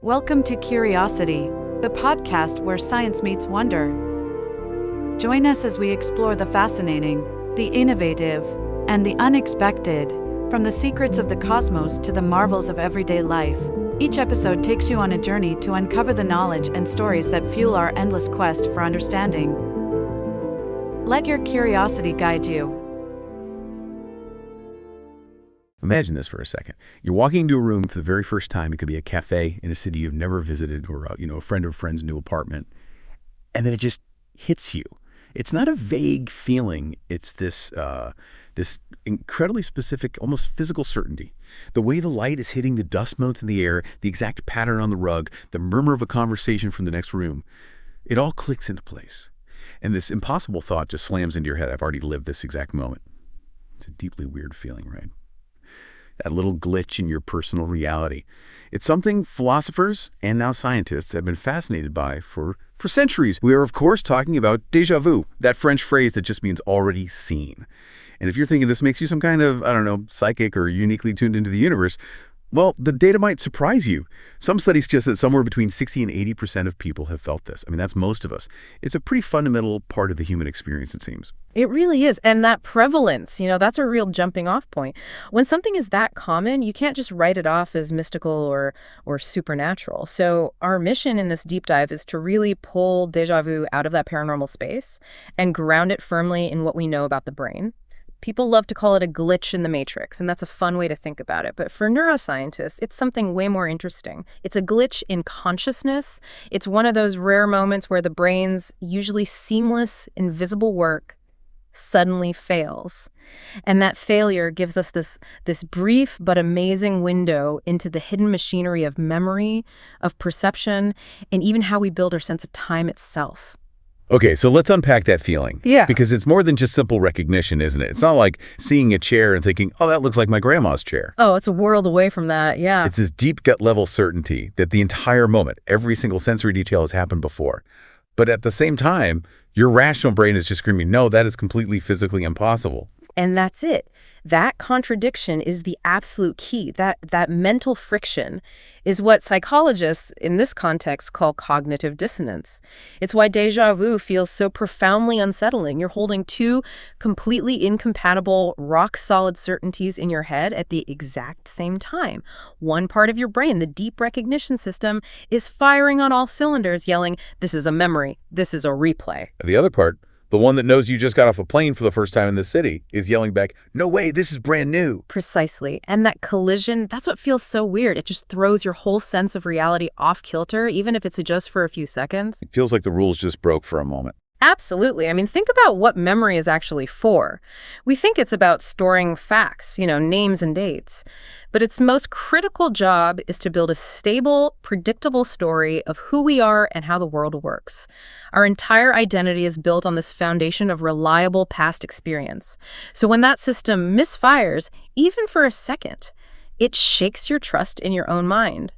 Welcome to Curiosity, the podcast where science meets wonder. Join us as we explore the fascinating, the innovative, and the unexpected, from the secrets of the cosmos to the marvels of everyday life. Each episode takes you on a journey to uncover the knowledge and stories that fuel our endless quest for understanding. Let your curiosity guide you. Imagine this for a second. You're walking into a room for the very first time. It could be a cafe in a city you've never visited, or a friend of a friend's new apartment. And then it just hits you. It's not a vague feeling. It's this incredibly specific, almost physical certainty. The way the light is hitting the dust motes in the air, the exact pattern on the rug, the murmur of a conversation from the next room, it all clicks into place. And this impossible thought just slams into your head. I've already lived this exact moment. It's a deeply weird feeling, right? That little glitch in your personal reality. It's something philosophers and now scientists have been fascinated by for centuries. We are, of course, talking about déjà vu, that French phrase that just means already seen. And if you're thinking this makes you some kind of, psychic or uniquely tuned into the universe, well, the data might surprise you. Some studies suggest that somewhere between 60 and 80% of people have felt this. That's most of us. It's a pretty fundamental part of the human experience, it seems. It really is. And that prevalence, that's a real jumping off point. When something is that common, you can't just write it off as mystical or supernatural. So our mission in this deep dive is to really pull déjà vu out of that paranormal space and ground it firmly in what we know about the brain. People love to call it a glitch in the matrix, and that's a fun way to think about it. But for neuroscientists, it's something way more interesting. It's a glitch in consciousness. It's one of those rare moments where the brain's usually seamless, invisible work suddenly fails. And that failure gives us this brief but amazing window into the hidden machinery of memory, of perception, and even how we build our sense of time itself. Okay, so let's unpack that feeling. Yeah. Because it's more than just simple recognition, isn't it? It's not like seeing a chair and thinking, oh, that looks like my grandma's chair. Oh, it's a world away from that, yeah. It's this deep gut level certainty that the entire moment, every single sensory detail has happened before. But at the same time, your rational brain is just screaming, no, that is completely physically impossible. And that's it. That contradiction is the absolute key. That mental friction is what psychologists in this context call cognitive dissonance. It's why déjà vu feels so profoundly unsettling. You're holding two completely incompatible, rock-solid certainties in your head at the exact same time. One part of your brain, the deep recognition system, is firing on all cylinders, yelling, this is a memory, this is a replay. The other part, the one that knows you just got off a plane for the first time in the city, is yelling back, no way, this is brand new. Precisely. And that collision, that's what feels so weird. It just throws your whole sense of reality off kilter, even if it's just for a few seconds. It feels like the rules just broke for a moment. Absolutely. Think about what memory is actually for. We think it's about storing facts, names and dates. But its most critical job is to build a stable, predictable story of who we are and how the world works. Our entire identity is built on this foundation of reliable past experience. So when that system misfires, even for a second, it shakes your trust in your own mind.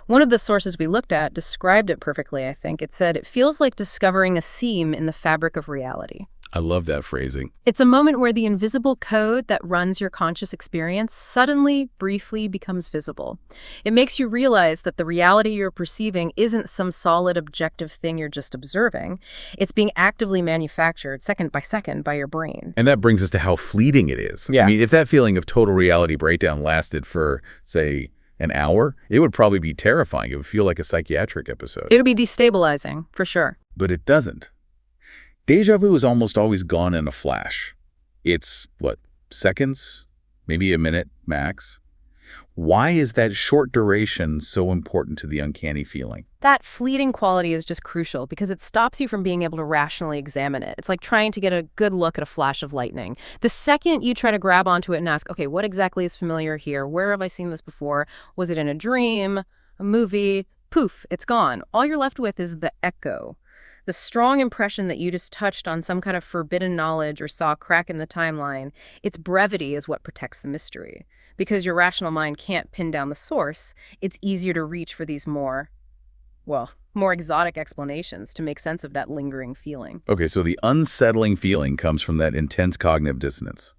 One of the sources we looked at described it perfectly, I think. It said, it feels like discovering a seam in the fabric of reality. I love that phrasing. It's a moment where the invisible code that runs your conscious experience suddenly, briefly becomes visible. It makes you realize that the reality you're perceiving isn't some solid objective thing you're just observing. It's being actively manufactured second by second by your brain. And that brings us to how fleeting it is. Yeah. If that feeling of total reality breakdown lasted for, say, an hour, it would probably be terrifying. It would feel like a psychiatric episode. It would be destabilizing, for sure. But it doesn't. Déjà vu is almost always gone in a flash. It's, seconds? Maybe a minute, max? Why is that short duration so important to the uncanny feeling? That fleeting quality is just crucial because it stops you from being able to rationally examine it. It's like trying to get a good look at a flash of lightning. The second you try to grab onto it and ask, okay, what exactly is familiar here? Where have I seen this before? Was it in a dream, a movie? Poof, it's gone. All you're left with is the echo. The strong impression that you just touched on some kind of forbidden knowledge or saw a crack in the timeline, its brevity is what protects the mystery. Because your rational mind can't pin down the source, it's easier to reach for these more exotic explanations to make sense of that lingering feeling. Okay, so the unsettling feeling comes from that intense cognitive dissonance.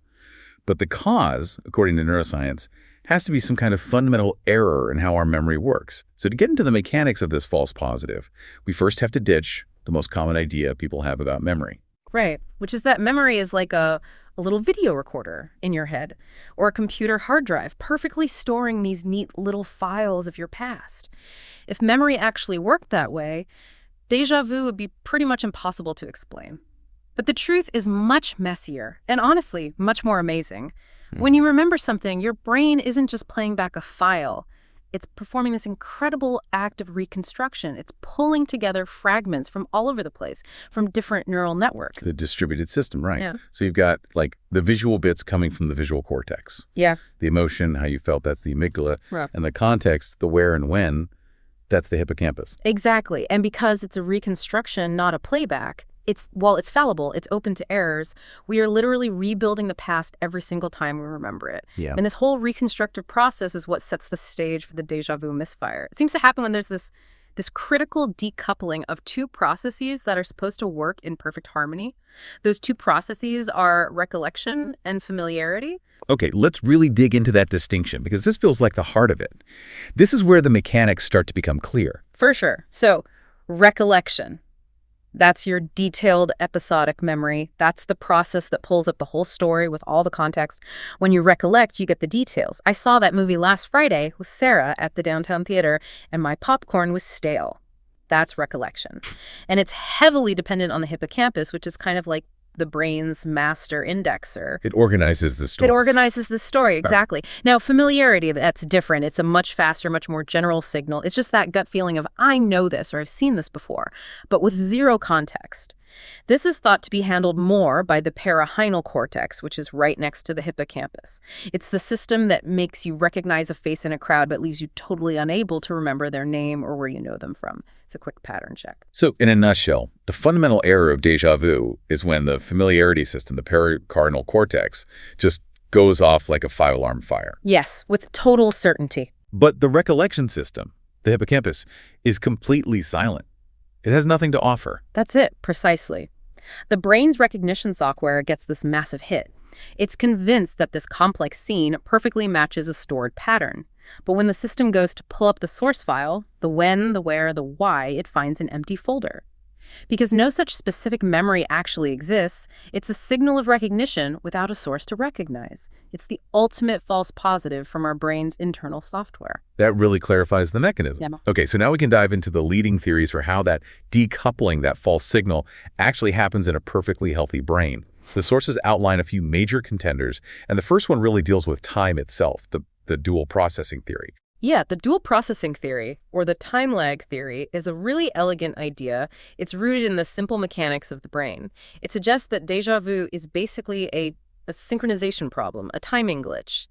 But the cause, according to neuroscience, has to be some kind of fundamental error in how our memory works. So to get into the mechanics of this false positive, we first have to ditch the most common idea people have about memory. Right, which is that memory is like a little video recorder in your head, or a computer hard drive perfectly storing these neat little files of your past. If memory actually worked that way, déjà vu would be pretty much impossible to explain. But the truth is much messier, and honestly, much more amazing. When you remember something, your brain isn't just playing back a file. It's performing this incredible act of reconstruction. It's pulling together fragments from all over the place, from different neural networks. The distributed system, right. Yeah. So you've got like the visual bits coming from the visual cortex. Yeah. The emotion, how you felt, that's the amygdala. Right. And the context, the where and when, that's the hippocampus. Exactly. And because it's a reconstruction, not a playback, while it's fallible, it's open to errors, we are literally rebuilding the past every single time we remember it. Yeah. And this whole reconstructive process is what sets the stage for the déjà vu misfire. It seems to happen when there's this critical decoupling of two processes that are supposed to work in perfect harmony. Those two processes are recollection and familiarity. Okay, let's really dig into that distinction because this feels like the heart of it. This is where the mechanics start to become clear. For sure. So, recollection. That's your detailed episodic memory. That's the process that pulls up the whole story with all the context. When you recollect, you get the details. I saw that movie last Friday with Sarah at the downtown theater, and my popcorn was stale. That's recollection. And it's heavily dependent on the hippocampus, which is kind of like the brain's master indexer. It organizes the story. It organizes the story, exactly. Now, familiarity, that's different. It's a much faster, much more general signal. It's just that gut feeling of, I know this or I've seen this before, but with zero context. This is thought to be handled more by the parahynal cortex, which is right next to the hippocampus. It's the system that makes you recognize a face in a crowd but leaves you totally unable to remember their name or where you know them from. It's a quick pattern check. So in a nutshell, the fundamental error of déjà vu is when the familiarity system, the paracardinal cortex, just goes off like a five-alarm fire. Yes, with total certainty. But the recollection system, the hippocampus, is completely silent. It has nothing to offer. That's it, precisely. The brain's recognition software gets this massive hit. It's convinced that this complex scene perfectly matches a stored pattern. But when the system goes to pull up the source file, the when, the where, the why, it finds an empty folder. Because no such specific memory actually exists, it's a signal of recognition without a source to recognize. It's the ultimate false positive from our brain's internal software. That really clarifies the mechanism. Yeah. Okay, so now we can dive into the leading theories for how that decoupling, that false signal, actually happens in a perfectly healthy brain. The sources outline a few major contenders, and the first one really deals with time itself, the dual processing theory. Yeah, the dual processing theory, or the time lag theory, is a really elegant idea. It's rooted in the simple mechanics of the brain. It suggests that déjà vu is basically a synchronization problem, a timing glitch.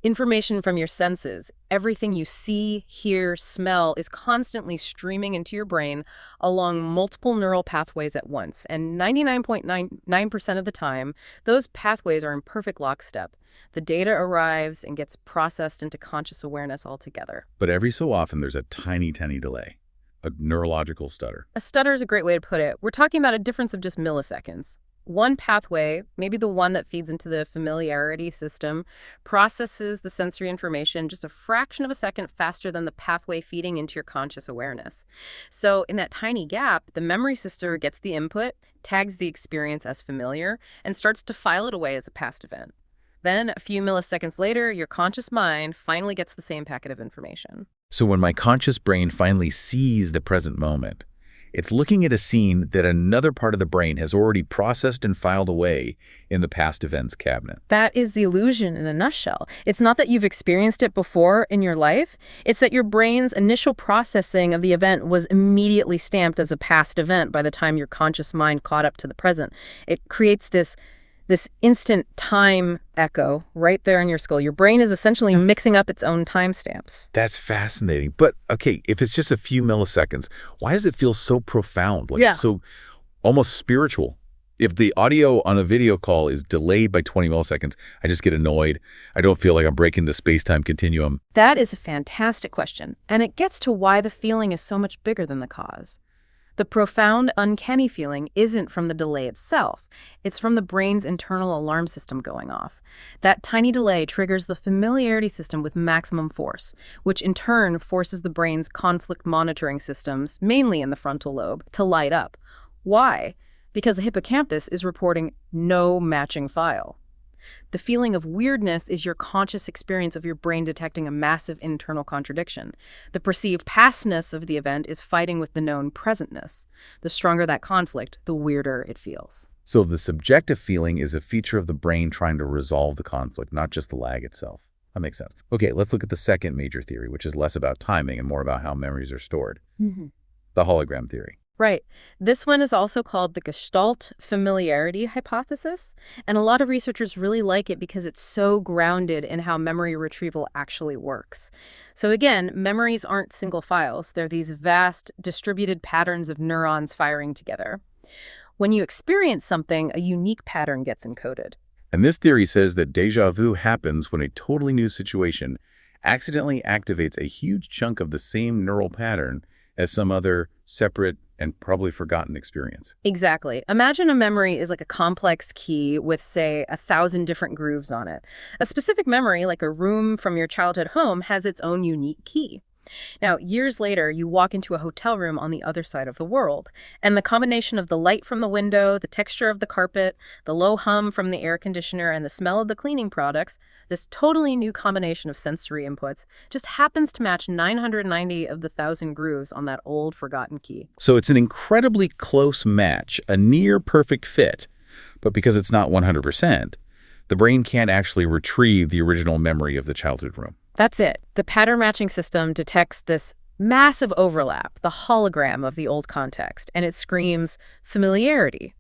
Information from your senses, everything you see, hear, smell, is constantly streaming into your brain along multiple neural pathways at once. And 99.99% of the time, those pathways are in perfect lockstep. The data arrives and gets processed into conscious awareness altogether. But every so often, there's a tiny, tiny delay, a neurological stutter. A stutter is a great way to put it. We're talking about a difference of just milliseconds. One pathway, maybe the one that feeds into the familiarity system, processes the sensory information just a fraction of a second faster than the pathway feeding into your conscious awareness. So in that tiny gap, the memory system gets the input, tags the experience as familiar, and starts to file it away as a past event. Then, a few milliseconds later, your conscious mind finally gets the same packet of information. So when my conscious brain finally sees the present moment, it's looking at a scene that another part of the brain has already processed and filed away in the past events cabinet. That is the illusion in a nutshell. It's not that you've experienced it before in your life. It's that your brain's initial processing of the event was immediately stamped as a past event by the time your conscious mind caught up to the present. It creates this instant time echo right there in your skull. Your brain is essentially mixing up its own timestamps. That's fascinating. But, okay, if it's just a few milliseconds, why does it feel so profound, so almost spiritual? If the audio on a video call is delayed by 20 milliseconds, I just get annoyed. I don't feel like I'm breaking the space-time continuum. That is a fantastic question, and it gets to why the feeling is so much bigger than the cause. The profound, uncanny feeling isn't from the delay itself. It's from the brain's internal alarm system going off. That tiny delay triggers the familiarity system with maximum force, which in turn forces the brain's conflict monitoring systems, mainly in the frontal lobe, to light up. Why? Because the hippocampus is reporting no matching file. The feeling of weirdness is your conscious experience of your brain detecting a massive internal contradiction. The perceived pastness of the event is fighting with the known presentness. The stronger that conflict, the weirder it feels. So the subjective feeling is a feature of the brain trying to resolve the conflict, not just the lag itself. That makes sense. Okay, let's look at the second major theory, which is less about timing and more about how memories are stored. The hologram theory. Right. This one is also called the Gestalt familiarity hypothesis, and a lot of researchers really like it because it's so grounded in how memory retrieval actually works. So again, memories aren't single files. They're these vast, distributed patterns of neurons firing together. When you experience something, a unique pattern gets encoded. And this theory says that déjà vu happens when a totally new situation accidentally activates a huge chunk of the same neural pattern as some other separate and probably forgotten experience. Exactly. Imagine a memory is like a complex key with, say, 1,000 different grooves on it. A specific memory, like a room from your childhood home, has its own unique key. Now, years later, you walk into a hotel room on the other side of the world, and the combination of the light from the window, the texture of the carpet, the low hum from the air conditioner, and the smell of the cleaning products, this totally new combination of sensory inputs, just happens to match 990 of the 1,000 grooves on that old forgotten key. So it's an incredibly close match, a near perfect fit. But because it's not 100%, the brain can't actually retrieve the original memory of the childhood room. That's it. The pattern matching system detects this massive overlap, the hologram of the old context, and it screams familiarity.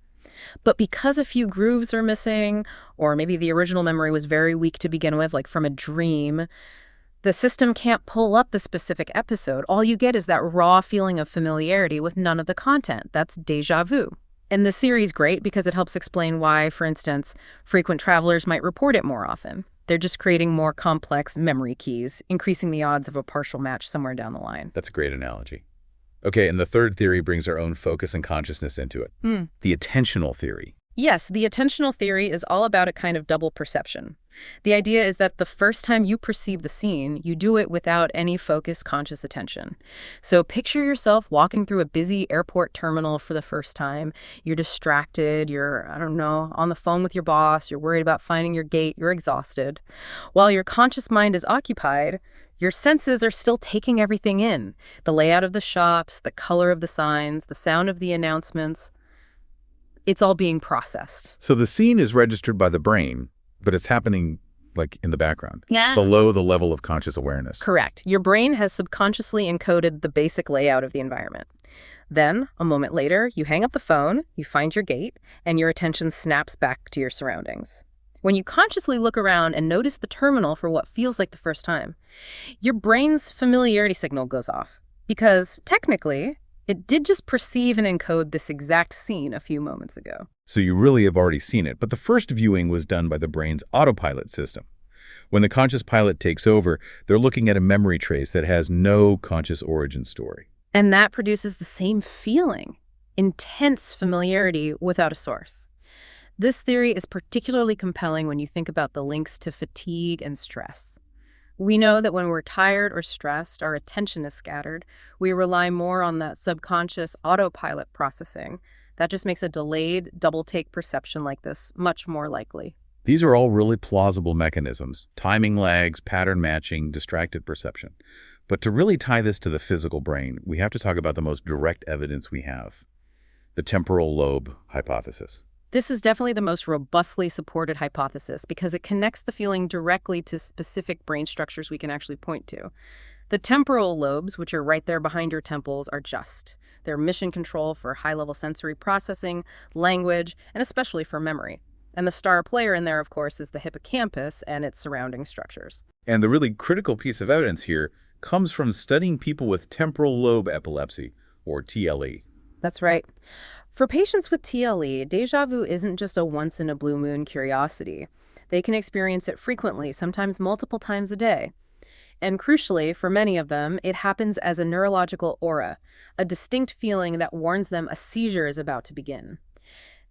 But because a few grooves are missing, or maybe the original memory was very weak to begin with, like from a dream, the system can't pull up the specific episode. All you get is that raw feeling of familiarity with none of the content. That's déjà vu. And this theory is great because it helps explain why, for instance, frequent travelers might report it more often. They're just creating more complex memory keys, increasing the odds of a partial match somewhere down the line. That's a great analogy. Okay, and the third theory brings our own focus and consciousness into it. The attentional theory. Yes, the attentional theory is all about a kind of double perception. The idea is that the first time you perceive the scene, you do it without any focused, conscious attention. So picture yourself walking through a busy airport terminal for the first time. You're distracted, you're, on the phone with your boss, you're worried about finding your gate, you're exhausted. While your conscious mind is occupied, your senses are still taking everything in. The layout of the shops, the color of the signs, the sound of the announcements. It's all being processed. So the scene is registered by the brain, but it's happening like in the background, below the level of conscious awareness. Correct. Your brain has subconsciously encoded the basic layout of the environment. Then, a moment later, you hang up the phone, you find your gate, and your attention snaps back to your surroundings. When you consciously look around and notice the terminal for what feels like the first time, your brain's familiarity signal goes off. Because, technically, it did just perceive and encode this exact scene a few moments ago. So you really have already seen it, but the first viewing was done by the brain's autopilot system. When the conscious pilot takes over, they're looking at a memory trace that has no conscious origin story. And that produces the same feeling, intense familiarity without a source. This theory is particularly compelling when you think about the links to fatigue and stress. We know that when we're tired or stressed, our attention is scattered. We rely more on that subconscious autopilot processing. That just makes a delayed, double-take perception like this much more likely. These are all really plausible mechanisms: timing lags, pattern matching, distracted perception. But to really tie this to the physical brain, we have to talk about the most direct evidence we have: the temporal lobe hypothesis. This is definitely the most robustly supported hypothesis because it connects the feeling directly to specific brain structures we can actually point to. The temporal lobes, which are right there behind your temples, are they're mission control for high-level sensory processing, language, and especially for memory. And the star player in there, of course, is the hippocampus and its surrounding structures. And the really critical piece of evidence here comes from studying people with temporal lobe epilepsy, or TLE. That's right. For patients with TLE, déjà vu isn't just a once-in-a-blue-moon curiosity. They can experience it frequently, sometimes multiple times a day. And crucially, for many of them, it happens as a neurological aura, a distinct feeling that warns them a seizure is about to begin.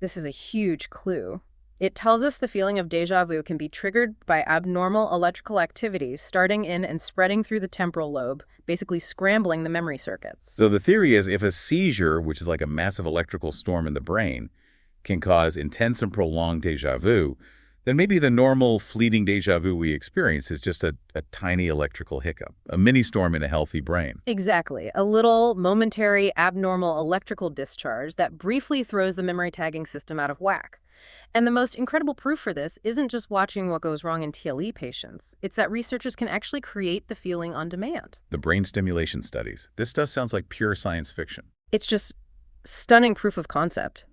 This is a huge clue. It tells us the feeling of déjà vu can be triggered by abnormal electrical activities starting in and spreading through the temporal lobe, basically scrambling the memory circuits. So the theory is if a seizure, which is like a massive electrical storm in the brain, can cause intense and prolonged déjà vu, then maybe the normal fleeting déjà vu we experience is just a tiny electrical hiccup, a mini storm in a healthy brain. Exactly. A little momentary abnormal electrical discharge that briefly throws the memory tagging system out of whack. And the most incredible proof for this isn't just watching what goes wrong in TLE patients. It's that researchers can actually create the feeling on demand. The brain stimulation studies. This stuff sounds like pure science fiction. It's just stunning proof of concept.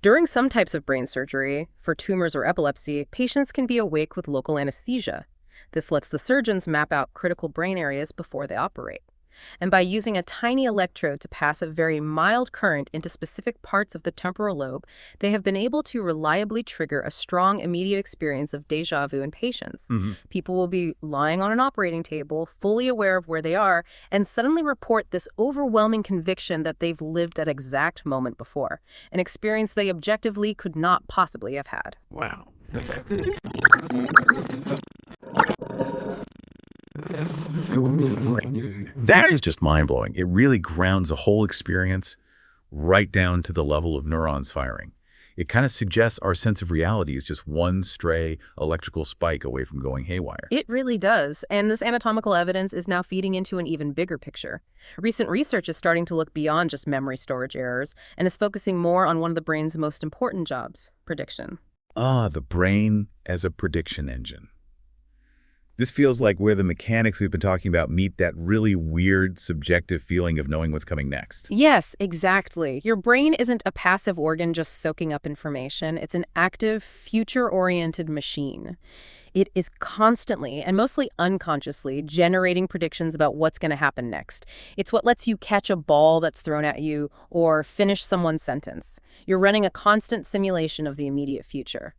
During some types of brain surgery, for tumors or epilepsy, patients can be awake with local anesthesia. This lets the surgeons map out critical brain areas before they operate. And by using a tiny electrode to pass a very mild current into specific parts of the temporal lobe, they have been able to reliably trigger a strong immediate experience of déjà vu in patients. People will be lying on an operating table, fully aware of where they are, and suddenly report this overwhelming conviction that they've lived that exact moment before, an experience they objectively could not possibly have had. Wow. That is just mind-blowing. It really grounds the whole experience right down to the level of neurons firing. It kind of suggests our sense of reality is just one stray electrical spike away from going haywire. It really does, and this anatomical evidence is now feeding into an even bigger picture. Recent research is starting to look beyond just memory storage errors and is focusing more on one of the brain's most important jobs, prediction. The brain as a prediction engine. This feels like where the mechanics we've been talking about meet that really weird, subjective feeling of knowing what's coming next. Yes, exactly. Your brain isn't a passive organ just soaking up information. It's an active, future-oriented machine. It is constantly, and mostly unconsciously, generating predictions about what's going to happen next. It's what lets you catch a ball that's thrown at you or finish someone's sentence. You're running a constant simulation of the immediate future.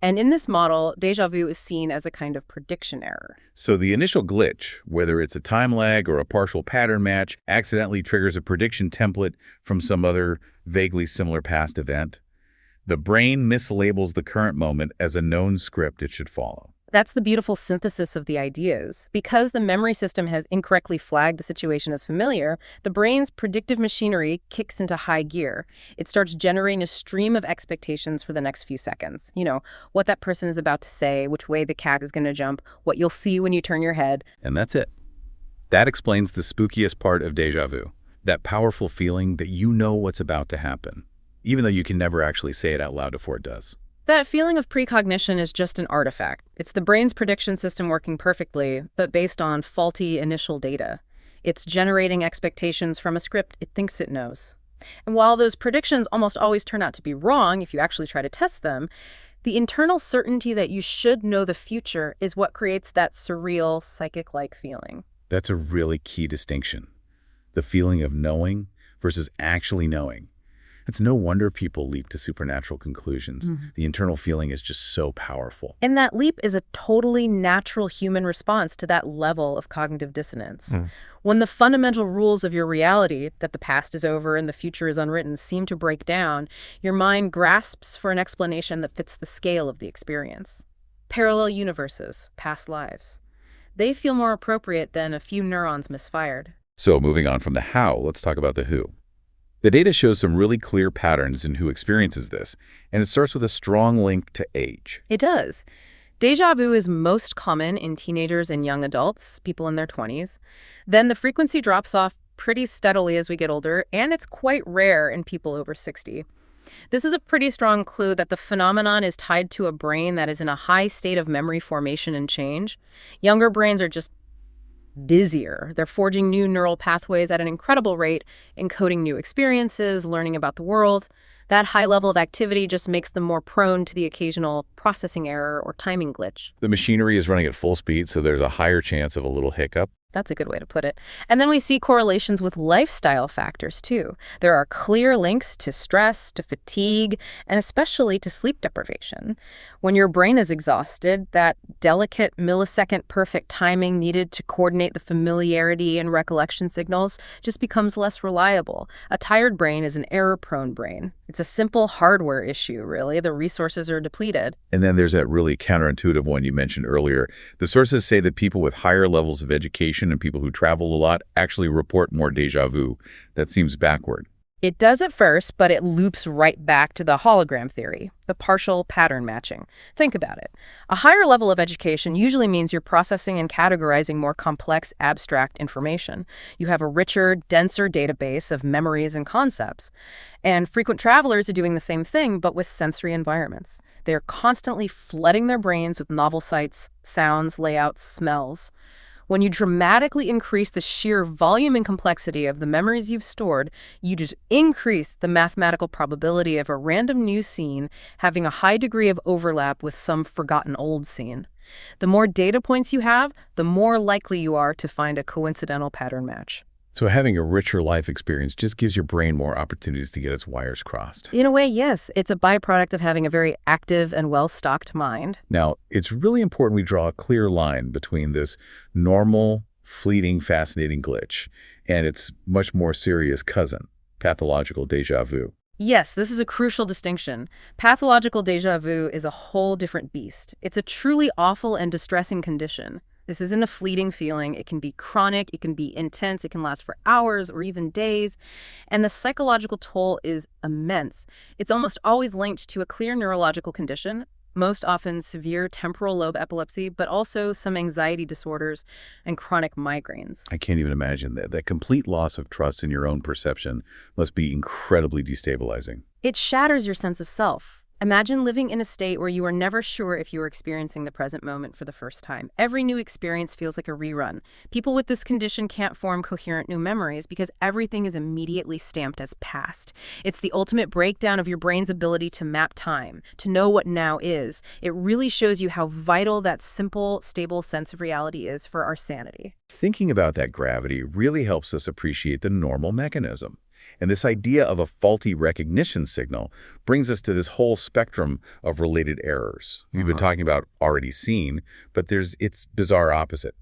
And in this model, déjà vu is seen as a kind of prediction error. So the initial glitch, whether it's a time lag or a partial pattern match, accidentally triggers a prediction template from some other vaguely similar past event. The brain mislabels the current moment as a known script it should follow. That's the beautiful synthesis of the ideas. Because the memory system has incorrectly flagged the situation as familiar, the brain's predictive machinery kicks into high gear. It starts generating a stream of expectations for the next few seconds. You know, what that person is about to say, which way the cat is going to jump, what you'll see when you turn your head. And that's it. That explains the spookiest part of déjà vu, that powerful feeling that you know what's about to happen, even though you can never actually say it out loud before it does. That feeling of precognition is just an artifact. It's the brain's prediction system working perfectly, but based on faulty initial data. It's generating expectations from a script it thinks it knows. And while those predictions almost always turn out to be wrong if you actually try to test them, the internal certainty that you should know the future is what creates that surreal, psychic-like feeling. That's a really key distinction. The feeling of knowing versus actually knowing. It's no wonder people leap to supernatural conclusions. The internal feeling is just so powerful. And that leap is a totally natural human response to that level of cognitive dissonance. When the fundamental rules of your reality, that the past is over and the future is unwritten, seem to break down, your mind grasps for an explanation that fits the scale of the experience. Parallel universes, past lives. They feel more appropriate than a few neurons misfired. So moving on from the how, let's talk about the who. The data shows some really clear patterns in who experiences this, and it starts with a strong link to age. It does. Déjà vu is most common in teenagers and young adults, people in their 20s. Then the frequency drops off pretty steadily as we get older, and it's quite rare in people over 60. This is a pretty strong clue that the phenomenon is tied to a brain that is in a high state of memory formation and change. Younger brains are just busier. They're forging new neural pathways at an incredible rate, encoding new experiences, learning about the world. That high level of activity just makes them more prone to the occasional processing error or timing glitch. The machinery is running at full speed, so there's a higher chance of a little hiccup. That's a good way to put it. And then we see correlations with lifestyle factors, too. There are clear links to stress, to fatigue, and especially to sleep deprivation. When your brain is exhausted, that delicate millisecond perfect timing needed to coordinate the familiarity and recollection signals just becomes less reliable. A tired brain is an error-prone brain. It's a simple hardware issue, really. The resources are depleted. And then there's that really counterintuitive one you mentioned earlier. The sources say that people with higher levels of education and people who travel a lot actually report more déjà vu. That seems backward. It does at first, but it loops right back to the hologram theory, the partial pattern matching. Think about it. A higher level of education usually means you're processing and categorizing more complex, abstract information. You have a richer, denser database of memories and concepts. And frequent travelers are doing the same thing, but with sensory environments. They're constantly flooding their brains with novel sights, sounds, layouts, smells. When you dramatically increase the sheer volume and complexity of the memories you've stored, you just increase the mathematical probability of a random new scene having a high degree of overlap with some forgotten old scene. The more data points you have, the more likely you are to find a coincidental pattern match. So having a richer life experience just gives your brain more opportunities to get its wires crossed. In a way, yes. It's a byproduct of having a very active and well-stocked mind. Now, it's really important we draw a clear line between this normal, fleeting, fascinating glitch and its much more serious cousin, pathological déjà vu. Yes, this is a crucial distinction. Pathological déjà vu is a whole different beast. It's a truly awful and distressing condition. This isn't a fleeting feeling. It can be chronic, it can be intense, it can last for hours or even days, and the psychological toll is immense. It's almost always linked to a clear neurological condition, most often severe temporal lobe epilepsy, but also some anxiety disorders and chronic migraines. I can't even imagine that. That complete loss of trust in your own perception must be incredibly destabilizing. It shatters your sense of self. Imagine living in a state where you are never sure if you are experiencing the present moment for the first time. Every new experience feels like a rerun. People with this condition can't form coherent new memories because everything is immediately stamped as past. It's the ultimate breakdown of your brain's ability to map time, to know what now is. It really shows you how vital that simple, stable sense of reality is for our sanity. Thinking about that gravity really helps us appreciate the normal mechanism. And this idea of a faulty recognition signal brings us to this whole spectrum of related errors. We've been talking about already seen, but there's its bizarre opposite,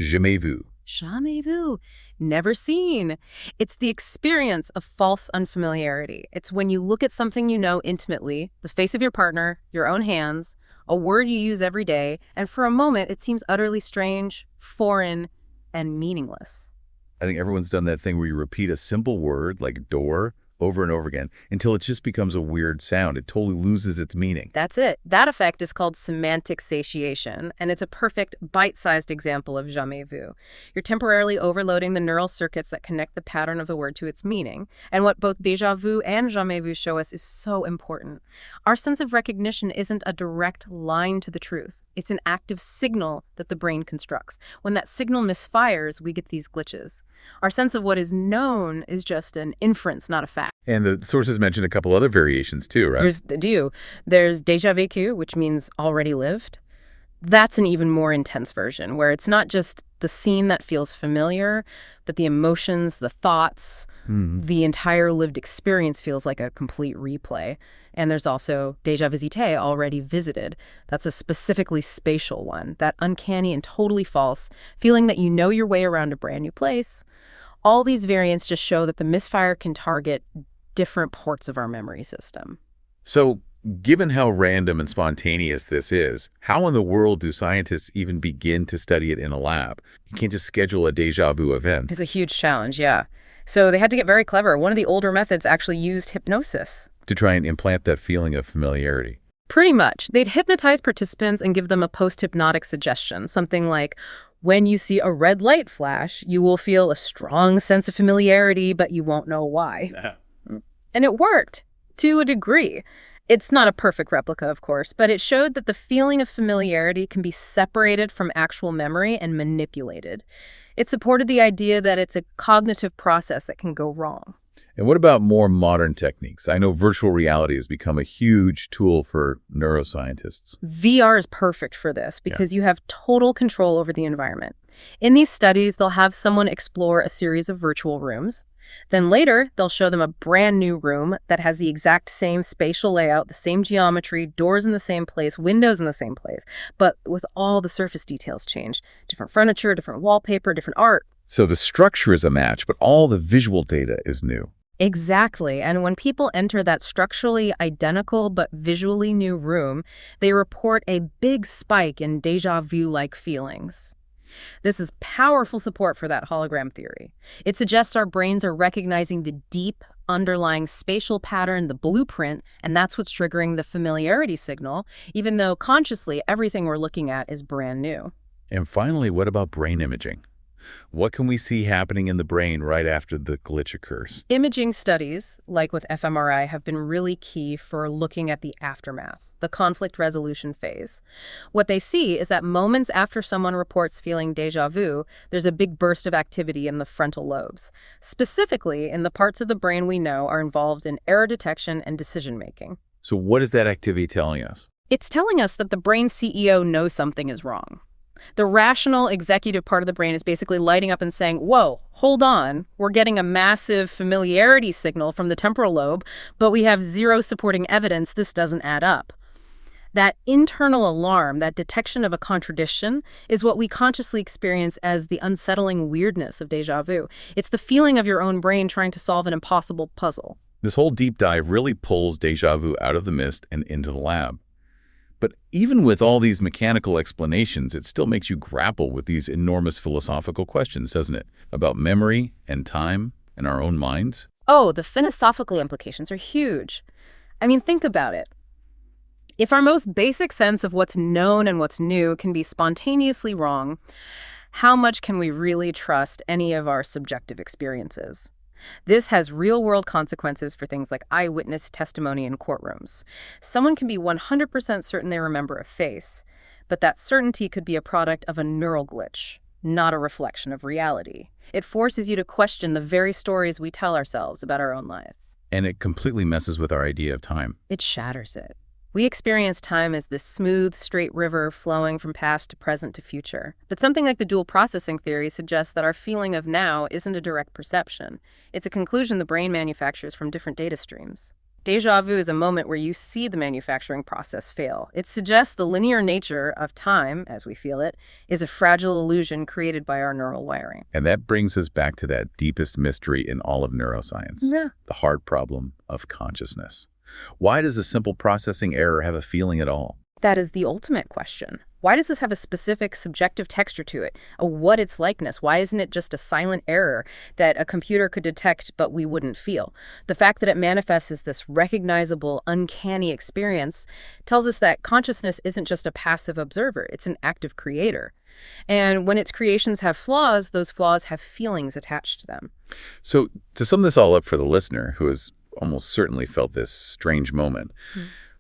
jamais vu. Jamais vu, never seen. It's the experience of false unfamiliarity. It's when you look at something you know intimately, the face of your partner, your own hands, a word you use every day, and for a moment it seems utterly strange, foreign, and meaningless. I think everyone's done that thing where you repeat a simple word like door over and over again until it just becomes a weird sound. It totally loses its meaning. That's it. That effect is called semantic satiation, and it's a perfect bite-sized example of jamais vu. You're temporarily overloading the neural circuits that connect the pattern of the word to its meaning. And what both déjà vu and jamais vu show us is so important. Our sense of recognition isn't a direct line to the truth. It's an active signal that the brain constructs. When that signal misfires, we get these glitches. Our sense of what is known is just an inference, not a fact. And the sources mentioned a couple other variations too, right? There's déjà vécu, which means already lived. That's an even more intense version, where it's not just the scene that feels familiar, but the emotions, the thoughts, the entire lived experience feels like a complete replay. And there's also déjà visité, already visited. That's a specifically spatial one, that uncanny and totally false feeling that you know your way around a brand new place. All these variants just show that the misfire can target different parts of our memory system. So, given how random and spontaneous this is, how in the world do scientists even begin to study it in a lab? You can't just schedule a déjà vu event. It's a huge challenge, yeah. So they had to get very clever. One of the older methods actually used hypnosis. To try and implant that feeling of familiarity. Pretty much. They'd hypnotize participants and give them a post-hypnotic suggestion, something like, when you see a red light flash, you will feel a strong sense of familiarity, but you won't know why. And it worked, to a degree. It's not a perfect replica, of course, but it showed that the feeling of familiarity can be separated from actual memory and manipulated. It supported the idea that it's a cognitive process that can go wrong. And what about more modern techniques? I know virtual reality has become a huge tool for neuroscientists. VR is perfect for this because you have total control over the environment. In these studies, they'll have someone explore a series of virtual rooms. Then later, they'll show them a brand new room that has the exact same spatial layout, the same geometry, doors in the same place, windows in the same place, but with all the surface details changed. Different furniture, different wallpaper, different art. So the structure is a match, but all the visual data is new. Exactly. And when people enter that structurally identical but visually new room, they report a big spike in déjà vu-like feelings. This is powerful support for that hologram theory. It suggests our brains are recognizing the deep, underlying spatial pattern, the blueprint, and that's what's triggering the familiarity signal, even though consciously everything we're looking at is brand new. And finally, what about brain imaging? What can we see happening in the brain right after the glitch occurs? Imaging studies, like with fMRI, have been really key for looking at the aftermath, the conflict resolution phase. What they see is that moments after someone reports feeling déjà vu, there's a big burst of activity in the frontal lobes, specifically in the parts of the brain we know are involved in error detection and decision-making. So what is that activity telling us? It's telling us that the brain CEO knows something is wrong. The rational executive part of the brain is basically lighting up and saying, whoa, hold on, we're getting a massive familiarity signal from the temporal lobe, but we have zero supporting evidence this doesn't add up. That internal alarm, that detection of a contradiction, is what we consciously experience as the unsettling weirdness of déjà vu. It's the feeling of your own brain trying to solve an impossible puzzle. This whole deep dive really pulls déjà vu out of the mist and into the lab. But even with all these mechanical explanations, it still makes you grapple with these enormous philosophical questions, doesn't it? About memory and time and our own minds. Oh, the philosophical implications are huge. I mean, think about it. If our most basic sense of what's known and what's new can be spontaneously wrong, how much can we really trust any of our subjective experiences? This has real-world consequences for things like eyewitness testimony in courtrooms. Someone can be 100% certain they remember a face, but that certainty could be a product of a neural glitch, not a reflection of reality. It forces you to question the very stories we tell ourselves about our own lives. And it completely messes with our idea of time. It shatters it. We experience time as this smooth, straight river flowing from past to present to future. But something like the dual processing theory suggests that our feeling of now isn't a direct perception. It's a conclusion the brain manufactures from different data streams. Déjà vu is a moment where you see the manufacturing process fail. It suggests the linear nature of time, as we feel it, is a fragile illusion created by our neural wiring. And that brings us back to that deepest mystery in all of neuroscience, the hard problem of consciousness. Why does a simple processing error have a feeling at all? That is the ultimate question. Why does this have a specific subjective texture to it, a what-its likeness? Why isn't it just a silent error that a computer could detect but we wouldn't feel? The fact that it manifests as this recognizable, uncanny experience tells us that consciousness isn't just a passive observer, it's an active creator. And when its creations have flaws, those flaws have feelings attached to them. So to sum this all up for the listener, who has almost certainly felt this strange moment,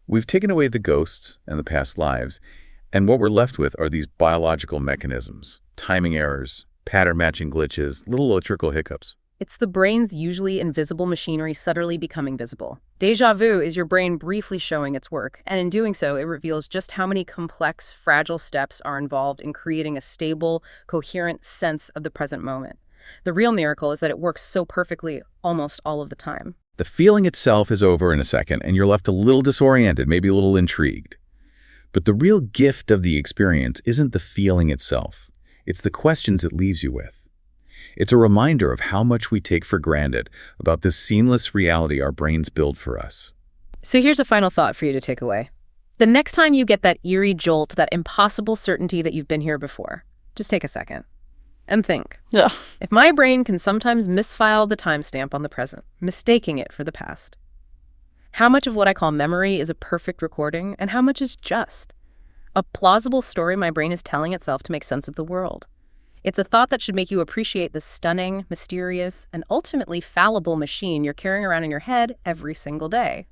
we've taken away the ghosts and the past lives, and what we're left with are these biological mechanisms, timing errors, pattern-matching glitches, little electrical hiccups. It's the brain's usually invisible machinery subtly becoming visible. Déjà vu is your brain briefly showing its work, and in doing so, it reveals just how many complex, fragile steps are involved in creating a stable, coherent sense of the present moment. The real miracle is that it works so perfectly almost all of the time. The feeling itself is over in a second, and you're left a little disoriented, maybe a little intrigued. But the real gift of the experience isn't the feeling itself. It's the questions it leaves you with. It's a reminder of how much we take for granted about this seamless reality our brains build for us. So here's a final thought for you to take away. The next time you get that eerie jolt, that impossible certainty that you've been here before, just take a second and think. Ugh. If my brain can sometimes misfile the timestamp on the present, mistaking it for the past, how much of what I call memory is a perfect recording and how much is just a plausible story my brain is telling itself to make sense of the world? It's a thought that should make you appreciate the stunning, mysterious, and ultimately fallible machine you're carrying around in your head every single day.